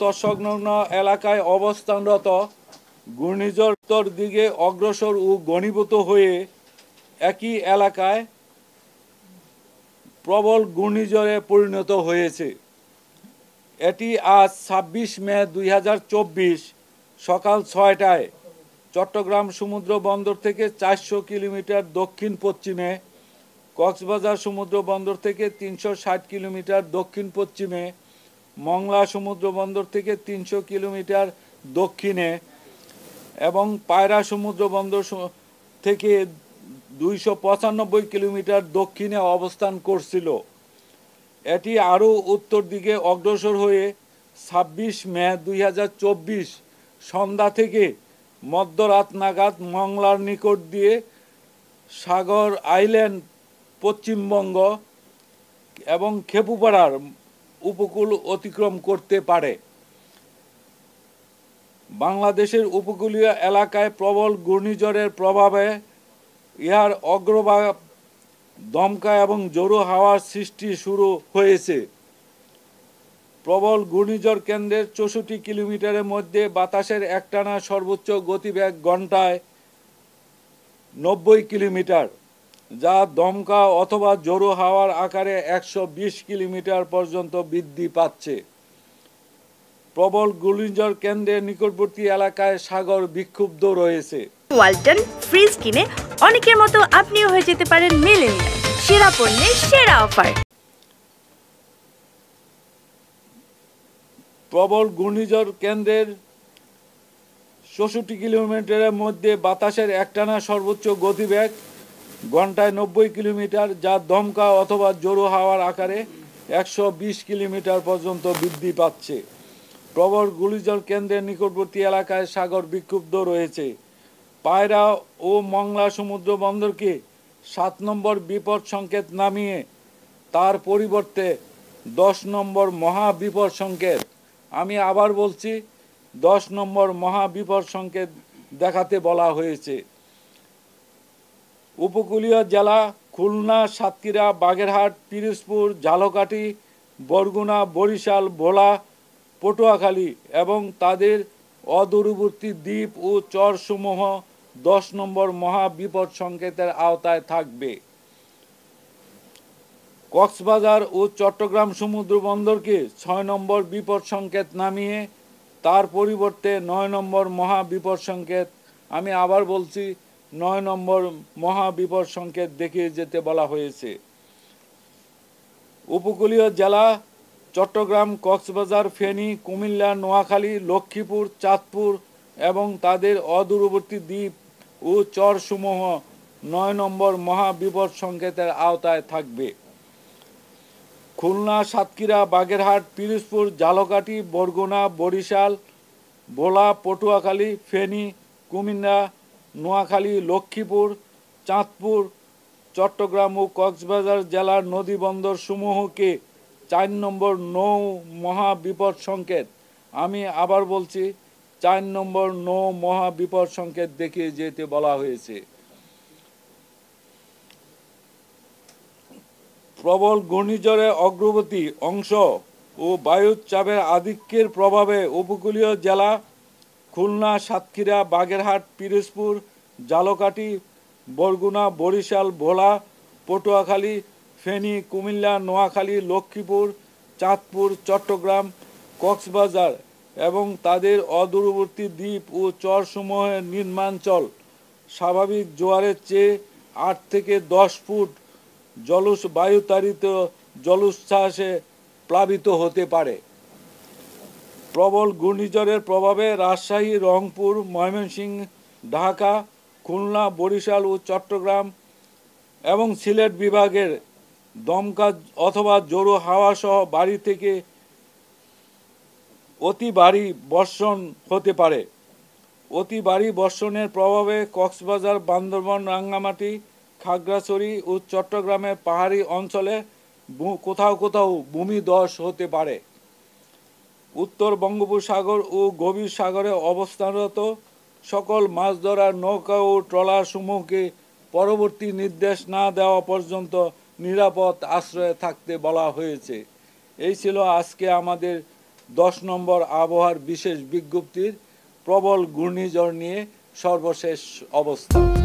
তৎসংলগ্ন এলাকায় অবস্থানরত ঘূর্ণিঝড় উত্তর দিকে অগ্রসর ও ঘনীভূত হয়ে একই এলাকায় প্রবল ঘূর্ণিঝড়ে পরিণত হয়েছে। এটি আজ ২৬ মে ২০২৪ সকাল ৬টায় চট্টগ্রাম সমুদ্র বন্দর থেকে ৪০০ কিলোমিটার দক্ষিণ পশ্চিমে, কক্সবাজার সমুদ্র বন্দর থেকে ৩৬০ কিলোমিটার দক্ষিণ পশ্চিমে, মংলা সমুদ্র বন্দর থেকে ৩০০ কিলোমিটার দক্ষিণে এবং পায়রা সমুদ্র বন্দর থেকে ২৯৫ কিলোমিটার দক্ষিণে অবস্থান করছিল। এটি আরও উত্তর দিকে অগ্রসর হয়ে ২৬ মে ২০২৪ সন্ধ্যা থেকে মধ্যরাত নাগাদ মংলার নিকট দিয়ে সাগর আইল্যান্ড, পশ্চিমবঙ্গ এবং খেপুপাড়ার উপকূল অতিক্রম করতে পারে। বাংলাদেশের উপকূলীয় এলাকায় প্রবল ঘূর্ণিঝড়ের প্রভাবে ইহার অগ্রভাগ দমকা এবং জোরো হাওয়ার সৃষ্টি শুরু হয়েছে। প্রবল ঘূর্ণিঝড় কেন্দ্রের ৬৪ কিলোমিটারের মধ্যে বাতাসের একটানা সর্বোচ্চ গতিবেগ ঘন্টায় ৯০ কিলোমিটার, যা দমকা অথবা জোরো হাওয়ার আকারে ১২০ কিলোমিটার পর্যন্ত বৃদ্ধি পাচ্ছে। প্রবল ঘূর্ণিঝড় কেন্দ্রের নিকটবর্তী এলাকায় সাগর বিক্ষুব্ধ রয়েছে। ওয়ালটন ফ্রিজ কিনে অনেকের মতো আপনিও হয়ে যেতে পারেন মিলেনিয়াল। সেরা পণ্যের সেরা অফার। প্রবল ঘূর্ণিঝড় কেন্দ্রের ৬৪ কিলোমিটারের মধ্যে বাতাসের একটানা সর্বোচ্চ গতিবেগ ঘন্টায় ৯০ কিলোমিটার, যা দমকা অথবা জোরো হাওয়ার আকারে ১২০ কিলোমিটার পর্যন্ত বৃদ্ধি পাচ্ছে। প্রবল ঘূর্ণিঝড় কেন্দ্রের নিকটবর্তী এলাকায় সাগর বিক্ষুব্ধ রয়েছে। পায়রা ও মংলা সমুদ্র বন্দরকে ৭ নম্বর বিপদ সংকেত নামিয়ে তার পরিবর্তে ১০ নম্বর মহা বিপদ সংকেত, আমি আবার বলছি ১০ নম্বর মহা বিপদ সংকেত দেখাতে বলা হয়েছে। উপকূলীয় জেলা খুলনা, সাতক্ষীরা, বাগেরহাট, পিরোজপুর, ঝালকাঠি, বরগুনা, বরিশাল, ভোলা, পটুয়াখালী এবং তাদের অদূরবর্তী দ্বীপ ও চরসমূহ ১০ নম্বর মহা বিপদ সংকেতের আওতায় থাকবে। কক্সবাজার ও চট্টগ্রাম সমুদ্র বন্দরকে ৬ নম্বর বিপদ সংকেত নামিয়ে তার পরিবর্তে ৯ নম্বর মহা বিপদ সংকেত, আমি আবার বলছি ৯ নম্বর মহা বিপদ সংকেত দেখিয়ে যেতে বলা হয়েছে। উপকূলীয় জেলা চট্টগ্রাম, কক্সবাজার, ফেনী, কুমিল্লা, নোয়াখালী, লক্ষ্মীপুর, চাঁদপুর এবং তাদের অদূরবর্তী দ্বীপ ও চরসমূহ ৯ নম্বর মহা বিপদ সংকেতের আওতায় থাকবে। খুলনা, সাতক্ষীরা, বাগেরহাট, পিরোজপুর, ঝালকাঠি, বরগুনা, বরিশাল, ভোলা, পটুয়াখালী, ফেনী, কুমিল্লা, নোয়াখালী, লক্ষ্মীপুর, চাঁদপুর, চট্টগ্রাম ও কক্সবাজার জেলার নদীবন্দর সমূহকে ৪ নম্বর নৌ মহা বিপদ সংকেত, আমি আবার বলছি ৪ নম্বর নৌ মহা বিপদ সংকেত দেখিয়ে যেতে বলা হয়েছে। প্রবল ঘূর্ণিঝড়ের অগ্রবর্তী অংশ ও বায়ুর চাপের আধিক্যের প্রভাবে উপকূলীয় জেলা খুলনা, সাতক্ষীরা, বাগেরহাট, পিরোজপুর, ঝালকাঠি, বরগুনা, বরিশাল, ভোলা, পটুয়াখালী, ফেনী, কুমিল্লা, নোয়াখালী, লক্ষ্মীপুর, চাঁদপুর, চট্টগ্রাম, কক্সবাজার এবং তাদের অদূরবর্তী দ্বীপ ও চরসমূহের নিম্নাঞ্চল স্বাভাবিক জোয়ারের চেয়ে ৮ থেকে ১০ ফুট বায়ুতাড়িত জলোচ্ছ্বাসে প্লাবিত হতে পারে। প্রবল ঘূর্ণিঝড়ের প্রভাবে রাজশাহী, রংপুর, ময়মনসিংহ, ঢাকা, খুলনা, বরিশাল ও চট্টগ্রাম এবং সিলেট বিভাগের দমকা অথবা জোরো হাওয়া সহ ভারী থেকে অতি ভারী বর্ষণ হতে পারে। অতি ভারী বর্ষণের প্রভাবে কক্সবাজার, বান্দরবান, রাঙ্গামাটি, খাগড়াছড়ি ও চট্টগ্রামের পাহাড়ি অঞ্চলে কোথাও কোথাও ভূমিধস হতে পারে। উত্তর বঙ্গোপসাগর ও গভীর সাগরে অবস্থানরত সকল মাছ ধরার নৌকা ও ট্রলার সমূহকে পরবর্তী নির্দেশ না দেওয়া পর্যন্ত নিরাপদ আশ্রয়ে থাকতে বলা হয়েছে। এই ছিল আজকে আমাদের 10 নম্বর আবহাওয়ার বিশেষ বিজ্ঞপ্তির প্রবল ঘূর্ণিঝড় নিয়ে সর্বশেষ অবস্থা।